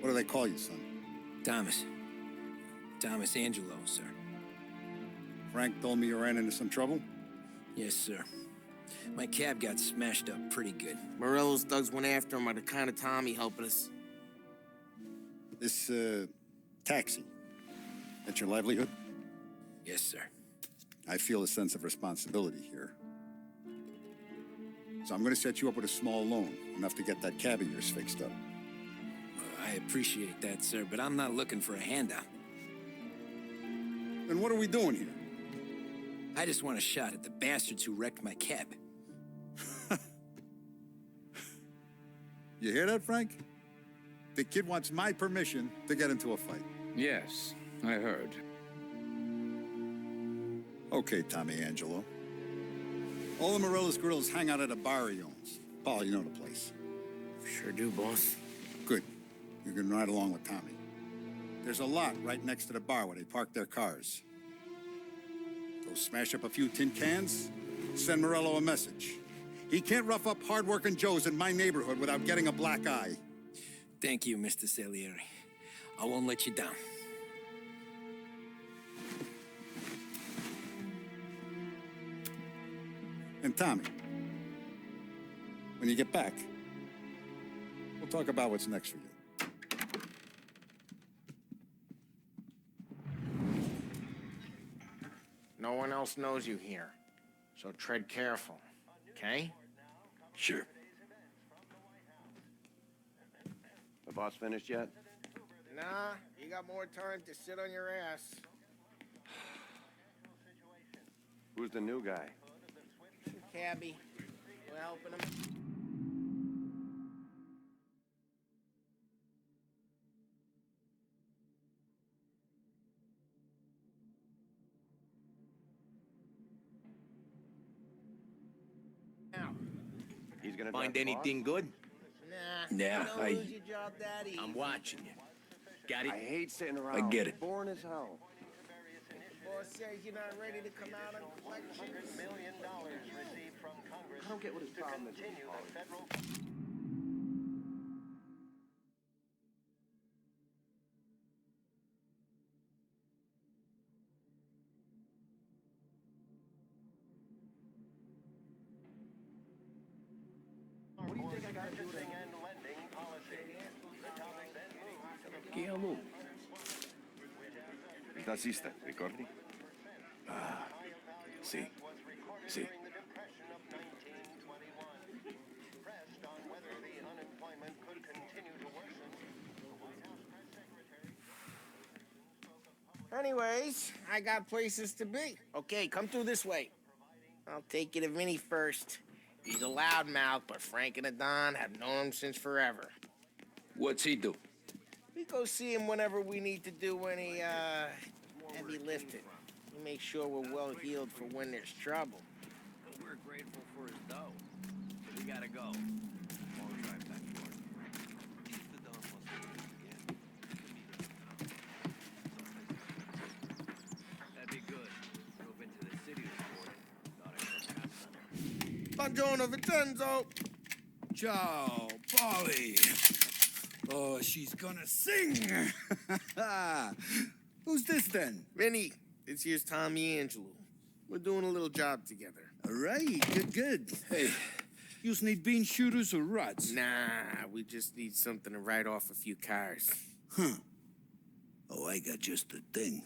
What do they call you, son? Thomas. Thomas Angelo, sir. Frank told me you ran into some trouble? Yes, sir. My cab got smashed up pretty good. Morello's thugs went after him by the kind of Tommy helping us. This, taxi, that's your livelihood? Yes, sir. I feel a sense of responsibility here. So I'm going to set you up with a small loan, enough to get that cab of yours fixed up. I appreciate that, sir, but I'm not looking for a handout. Then what are we doing here? I just want a shot at the bastards who wrecked my cab. You hear that, Frank? The kid wants my permission to get into a fight. Yes, I heard. Okay, Tommy Angelo. All the Morello's girls hang out at a bar he owns. Paul, you know the place. Sure do, boss. Good. You can ride along with Tommy. There's a lot right next to the bar where they park their cars. Go smash up a few tin cans, send Morello a message. He can't rough up hard-working Joes in my neighborhood without getting a black eye. Thank you, Mr. Salieri. I won't let you down. And Tommy, when you get back, we'll talk about what's next for you. No one else knows you here, so tread careful, okay? Sure. The boss finished yet? Nah, you got more time to sit on your ass. Who's the new guy? Cabbie, we're helping him. Now, He's gonna Find drive the anything good? nah. Yeah, you don't lose your job that easy. I'm watching you. Got it? boss? I hate sitting around. I get it. Boring as hell. Boss says you're not ready to come out on collections. I don't get what his problem is. Chiamo. Il tassista, ricordi? Ah, sì, sì. Anyways, I got places to be. Okay, come through this way. I'll take you to Vinny first. He's a loudmouth, but Frank and the Don have known him since forever. What's he do? We go see him whenever we need to do any, heavy lifting. We make sure we're well healed for when there's trouble. We're grateful for his dough. We gotta go. Long drive back to work. If the Don wants to do it again, that'd be good. Drove into the city this morning. Thought I saw cops on there. Buongiorno, Vincenzo. Ciao, Paulie. Oh, she's gonna sing. Who's this then? Vinny, this here's Tommy Angelo. We're doing a little job together. All right, good. Hey, you need bean shooters or rods? Nah, we just need something to write off a few cars. Huh. Oh, I got just the thing.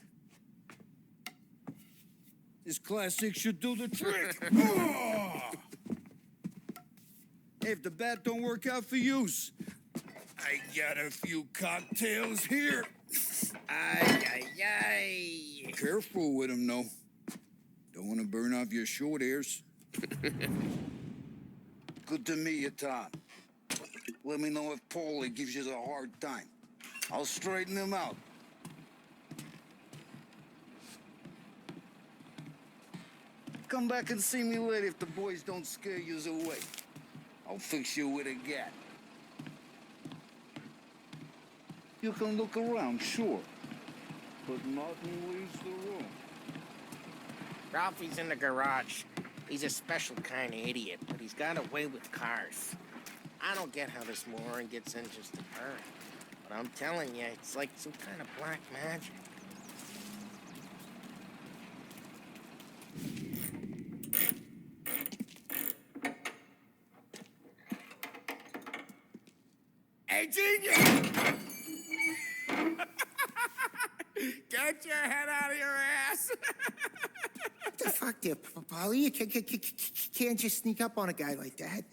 This classic should do the trick. Oh! If the bat don't work out for use, I got a few cocktails here. Ay. Careful with them, though. Don't want to burn off your short hairs. Good to meet you, Tom. Let me know if Paulie gives you a hard time. I'll straighten him out. Come back and see me later if the boys don't scare you away. I'll fix you with a gat. You can look around, sure. But Martin leaves the room. Ralphie's in the garage. He's a special kind of idiot, but he's got a way with cars. I don't get how this moron gets in just to burn. But I'm telling you, it's like some kind of black magic. Hey, genius! Get your head out of your ass! What the fuck there, Paulie? You can't just sneak up on a guy like that.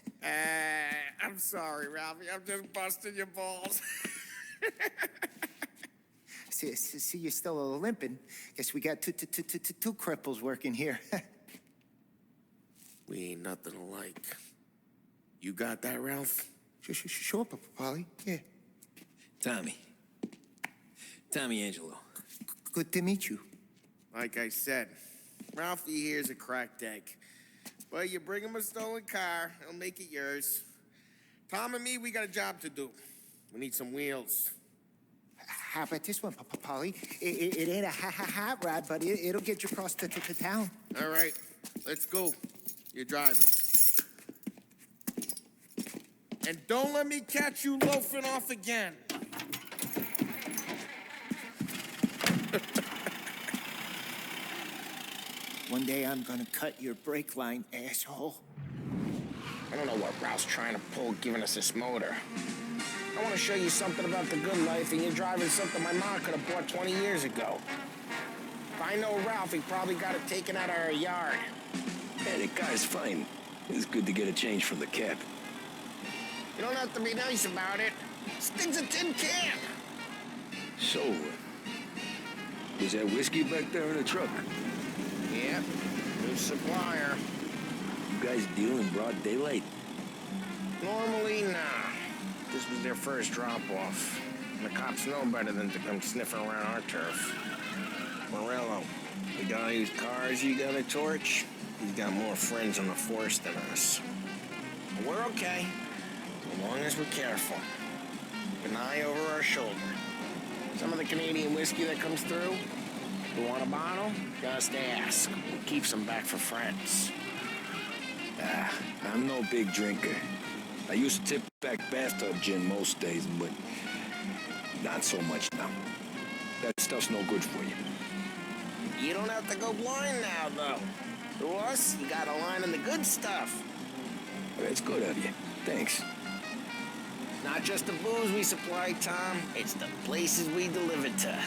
I'm sorry, Ralphie. I'm just busting your balls. See, you're still limping. Guess we got two cripples working here. We ain't nothing alike. You got that, Ralph? Sure, Paulie. Yeah. Tommy, Angelo. Good to meet you. Like I said, Ralphie here's a cracked egg. But you bring him a stolen car, he'll make it yours. Tom and me, we got a job to do. We need some wheels. How about this one, Paulie? It ain't a hot rod, but it'll get you across to town. All right, let's go. You're driving. And don't let me catch you loafing off again. One day I'm gonna cut your brake line, asshole. I don't know what Ralph's trying to pull giving us this motor. I want to show you something about the good life, and you're driving something my mom could have bought 20 years ago. If I know Ralph, he probably got it taken out of our yard. Yeah, the car's fine. It's good to get a change from the cab. You don't have to be nice about it. This thing's a tin can. So, is that whiskey back there in the truck? Yeah, new supplier. You guys deal in broad daylight? Normally, nah. This was their first drop-off. And the cops know better than to come sniffing around our turf. Morello, the guy whose cars you got a torch, he's got more friends on the force than us. But we're okay, as long as we're careful. Keep an eye over our shoulder. Some of the Canadian whiskey that comes through, you want a bottle? Just ask. We'll keep some back for friends. I'm no big drinker. I used to tip back bathtub gin most days, but not so much now. That stuff's no good for you. You don't have to go blind now, though. To us, you got a line in the good stuff. That's good of you. Thanks. Not just the booze we supply, Tom. It's the places we deliver to.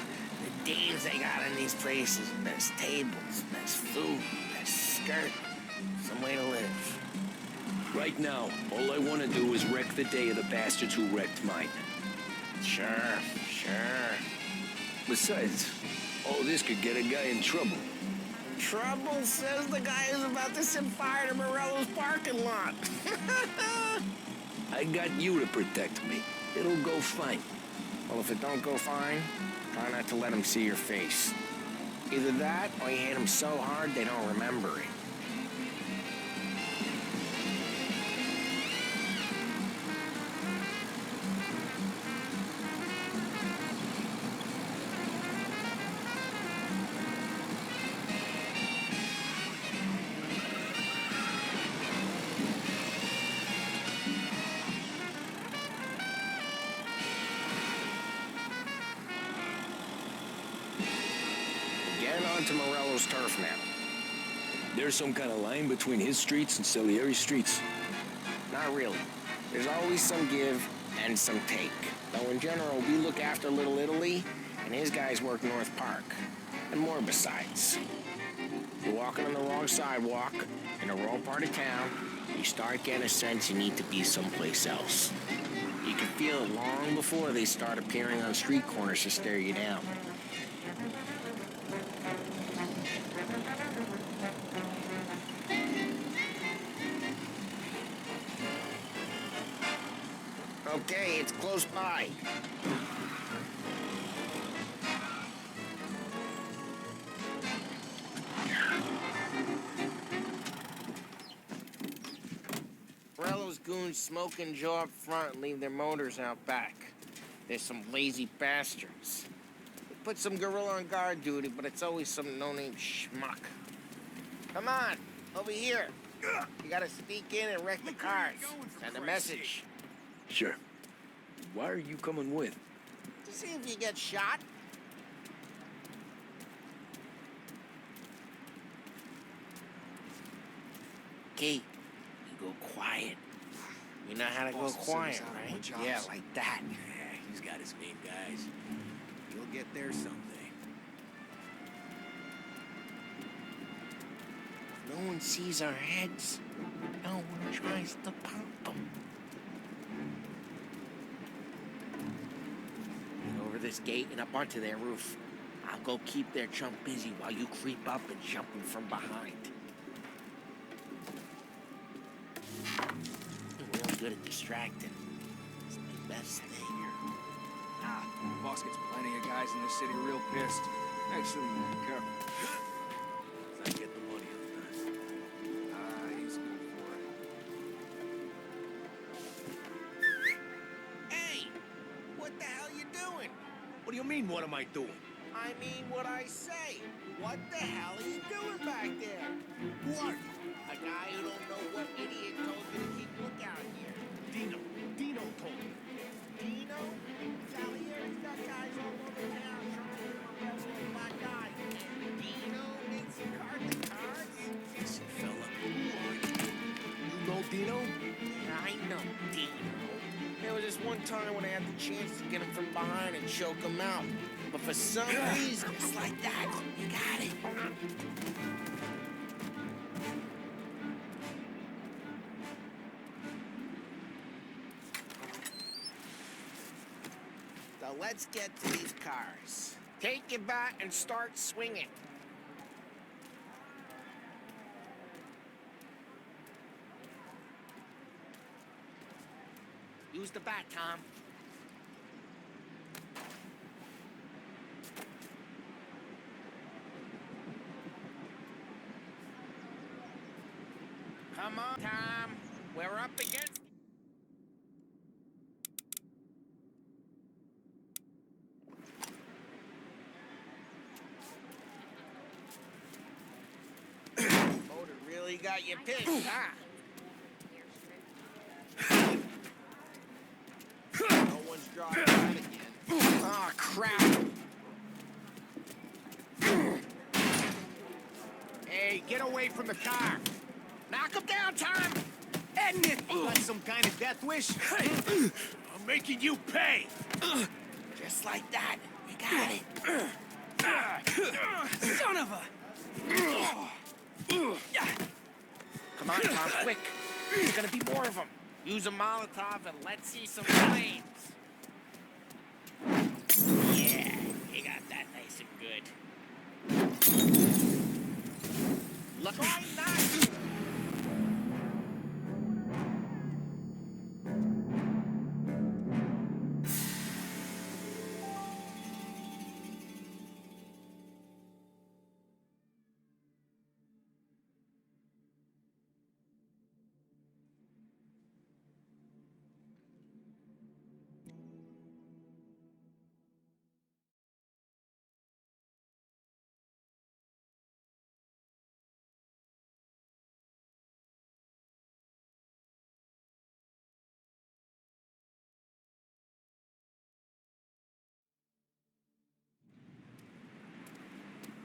The dames they got in these places. There's tables, there's food, there's skirt. Some way to live. Right now, all I want to do is wreck the day of the bastards who wrecked mine. Sure. Besides, all this could get a guy in trouble. Trouble, says the guy who's about to set fire to Morello's parking lot. I got you to protect me. It'll go fine. Well, if it don't go fine, try not to let them see your face. Either that, or you hit them so hard they don't remember it. To Morello's turf now. There's some kind of line between his streets and Salieri's streets. Not really. There's always some give and some take. Though in general, we look after Little Italy, and his guys work North Park. And more besides. You're walking on the wrong sidewalk, in the wrong part of town, you start getting a sense you need to be someplace else. You can feel it long before they start appearing on street corners to stare you down. Okay, it's close by. Morello's goons smoke and jaw up front and leave their motors out back. There's some lazy bastards. They put some gorilla on guard duty, but it's always some no-name schmuck. Come on, over here. You gotta sneak in and wreck the cars. Send a message. Sure. Why are you coming with? to see if you get shot. Okay, you go quiet. You know how to go quiet, right? Yeah, like that. Yeah, he's got his game, guys. You'll get there someday. No one sees our heads. No one tries to pop them. Get over this gate and up onto their roof. I'll go keep their chump busy while you creep up and jump him from behind. You're real good at distracting. It's the best thing. Ah, boss gets plenty of guys in this city real pissed. Actually, careful. I get the money on that. Ah, he's good for it. Hey! What the hell you doing? What do you mean, what am I doing? I mean what I say. What the hell are you doing back there? What? A guy who don't know what idiot told you to keep lookout here. Dino told me. Dino? Salieri's got guys all over town trying to arrest a black guy. And Dino makes you card the cards? Listen, fella, who are you? You know Dino? Yeah, I know Dino. There was this one time when I had the chance to get him from behind and choke him out. But for some reason, it's like that. You got it. So let's get to these cars. Take your bat and start swinging. Use the bat, Tom. Come on, Tom. We're up against... Motor really got you pissed, huh? No one's driving that again. Oh, crap. Hey, get away from the car. Knock him down, Tom. Edmund! Got some kind of death wish? I'm making you pay! Just like that. You got it. Son of a... Come on, Tom, quick. There's gonna be more of them. Use a Molotov and let's see some flames. Yeah, you got that nice and good. Look, why not?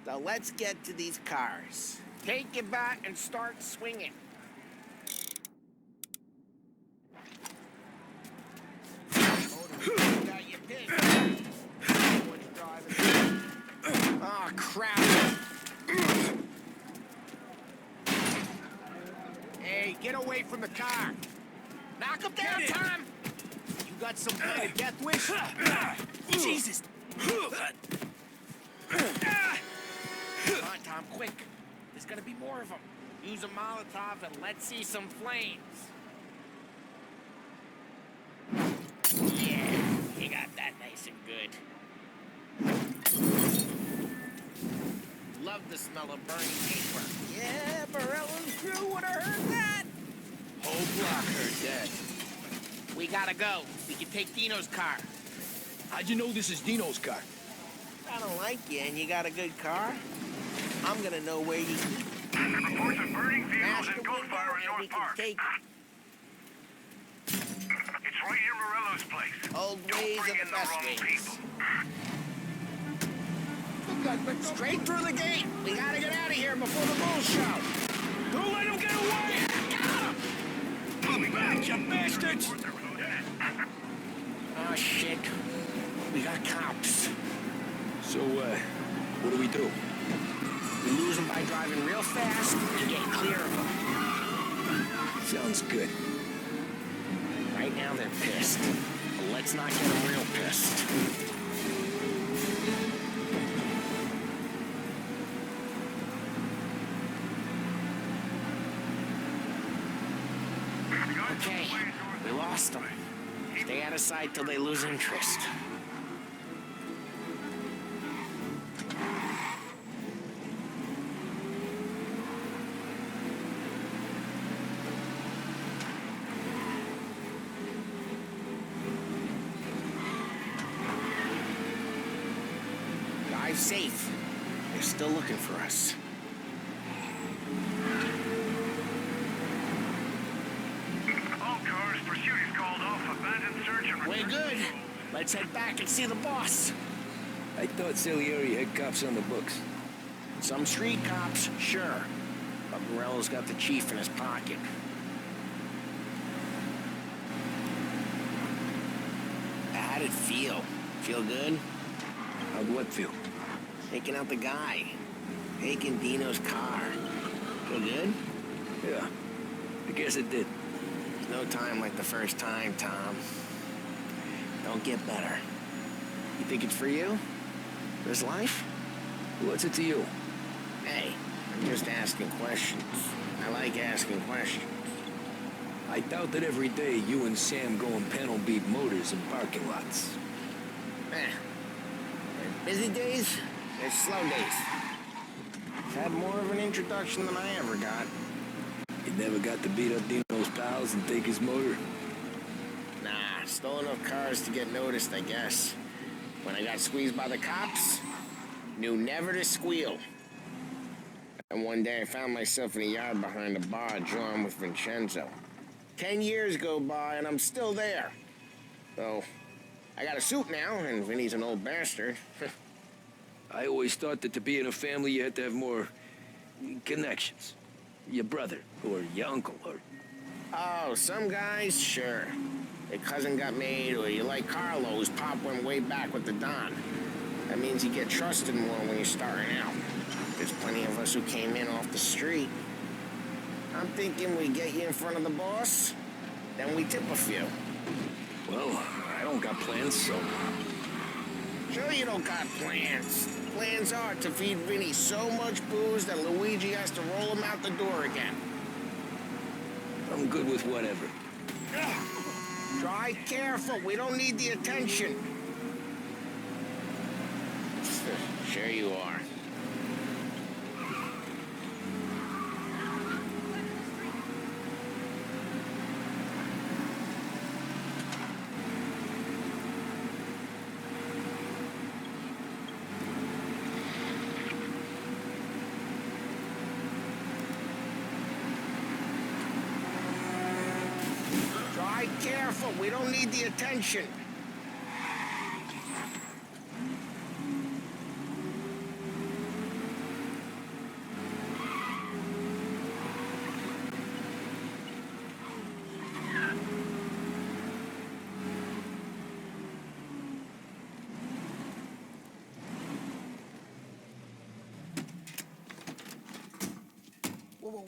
So let's get to these cars. Take your bat and start swinging. Got you pissed. One's driving. Oh, crap. Hey, get away from the car. Knock him down, Tom. You got some kind of death wish? Jesus! Come on, Tom, quick. There's gonna be more of them. Use a Molotov and let's see some flames. Yeah, you got that nice and good. Love the smell of burning paper. Yeah, Morello's crew would have heard that. Whole block heard that. We gotta go. We can take Dino's car. How'd you know this is Dino's car? I don't like you and you got a good car. I'm gonna know where you keep it. Reports of burning vehicles and gunfire in and we North can Park. take It's right near Morello's place. place. Old Don't ways bring are the in the best wrong ways. people. Straight through the gate. We gotta get out of here before the bulls show. Don't let him get away! Got him! Come back, you bastards! Oh, shit. We got cops. So, what do we do? We lose them by driving real fast and get clear of them. Sounds good. Right now they're pissed. But let's not get them real pissed. Okay, we lost them. Stay out of sight till they lose interest. Drive safe. They're still looking for us. All cars, pursuit is called off. Abandoned search and We're good. Let's head back and see the boss. I thought Salieri had cops on the books. Some street cops, sure. But Morello's got the chief in his pocket. How'd it feel? Feel good? How'd what feel? Taking out the guy. Taking Dino's car. Feel good? Yeah, I guess it did. No time like the first time, Tom. Don't get better. You think it's for you? This life? What's it to you? Hey, I'm just asking questions. I like asking questions. I doubt that every day you and Sam go and panel beat motors in parking lots. There's busy days, there's slow days. I've had more of an introduction than I ever got. You never got to beat up Dino's pals and take his motor? Nah, stole enough cars to get noticed, I guess. When I got squeezed by the cops, knew never to squeal. And one day I found myself in a yard behind a bar drawn with Vincenzo. 10 years go by and I'm still there. So, I got a suit now, and Vinny's an old bastard. I always thought that to be in a family you had to have more connections. Your brother, or your uncle, or... Oh, some guys, sure. Your cousin got made, or you like Carlo's pop went way back with the Don. That means you get trusted more when you're starting out. There's plenty of us who came in off the street. I'm thinking we get you in front of the boss, then we tip a few. Well, I don't got plans, so... Sure you don't got plans. Plans are to feed Vinny so much booze that Luigi has to roll him out the door again. I'm good with whatever. Drive careful. We don't need the attention. Sure you are. Drive careful. We don't need the attention.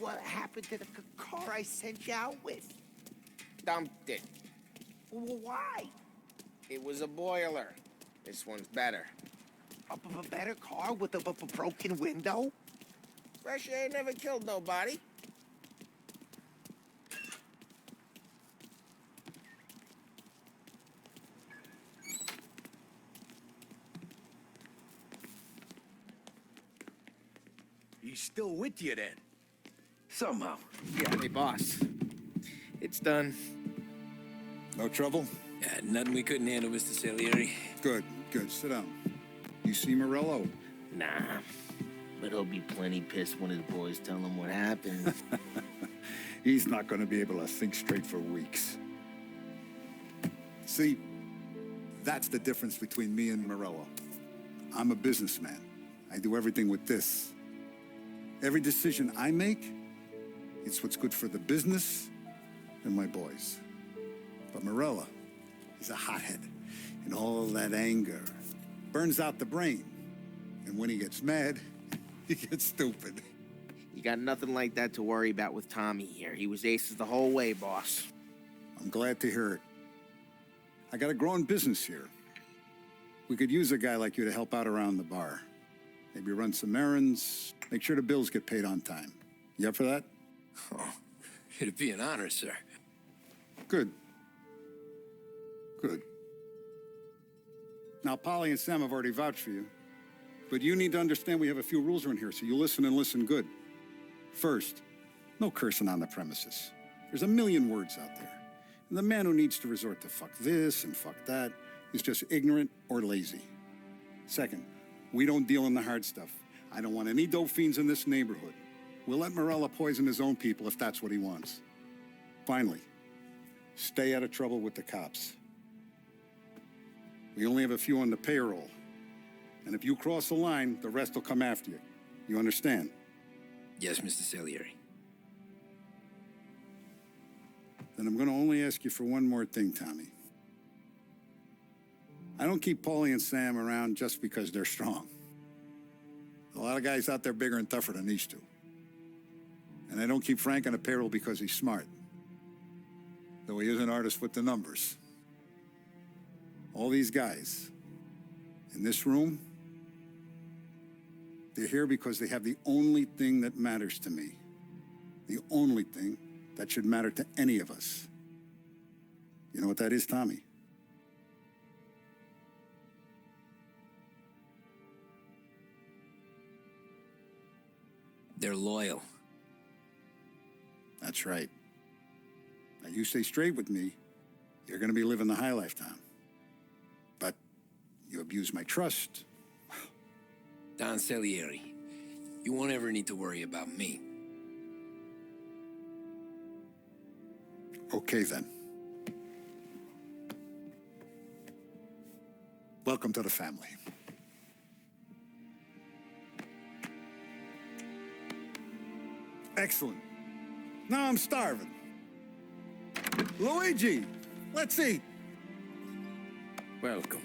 What happened to the car I sent you out with? Dumped it. Why? It was a boiler. This one's better. A better car with a broken window? Fresh air never killed nobody. He's still with you then? Somehow. Yeah, hey, boss. It's done. No trouble? Yeah, nothing we couldn't handle, Mr. Salieri. Good, good. Sit down. You see Morello? Nah. But he'll be plenty pissed when his boys tell him what happened. He's not going to be able to think straight for weeks. See, That's the difference between me and Morello. I'm a businessman. I do everything with this. Every decision I make, it's what's good for the business and my boys. But Morello, he's a hothead. And all that anger burns out the brain. And when he gets mad, he gets stupid. You got nothing like that to worry about with Tommy here. He was aces the whole way, boss. I'm glad to hear it. I got a growing business here. We could use a guy like you to help out around the bar. Maybe run some errands, make sure the bills get paid on time. You up for that? Oh, it'd be an honor, sir. Good. Good. Now, Paulie and Sam have already vouched for you. But you need to understand we have a few rules around here, so you listen and listen good. First, no cursing on the premises. There's a million words out there. And the man who needs to resort to fuck this and fuck that is just ignorant or lazy. Second, we don't deal in the hard stuff. I don't want any dope fiends in this neighborhood. We'll let Morello poison his own people if that's what he wants. Finally, stay out of trouble with the cops. We only have a few on the payroll. And if you cross the line, the rest will come after you. You understand? Yes, Mr. Salieri. Then I'm going to only ask you for one more thing, Tommy. I don't keep Paulie and Sam around just because they're strong. A lot of guys out there bigger and tougher than these two. And I don't keep Frank on the payroll because he's smart. Though he is an artist with the numbers. All these guys in this room, they're here because they have the only thing that matters to me. The only thing that should matter to any of us. You know what that is, Tommy? They're loyal. That's right. Now, you stay straight with me, you're going to be living the high life, Tom. But you abuse my trust. Don Salieri, you won't ever need to worry about me. Okay, then. Welcome to the family. Excellent. Now I'm starving. Luigi, let's eat. Welcome.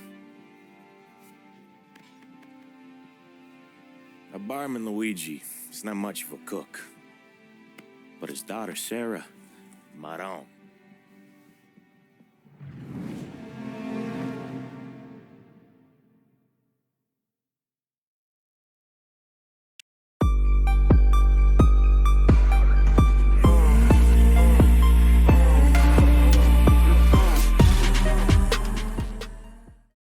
A barman Luigi is not much of a cook. But his daughter, Sarah, Maron,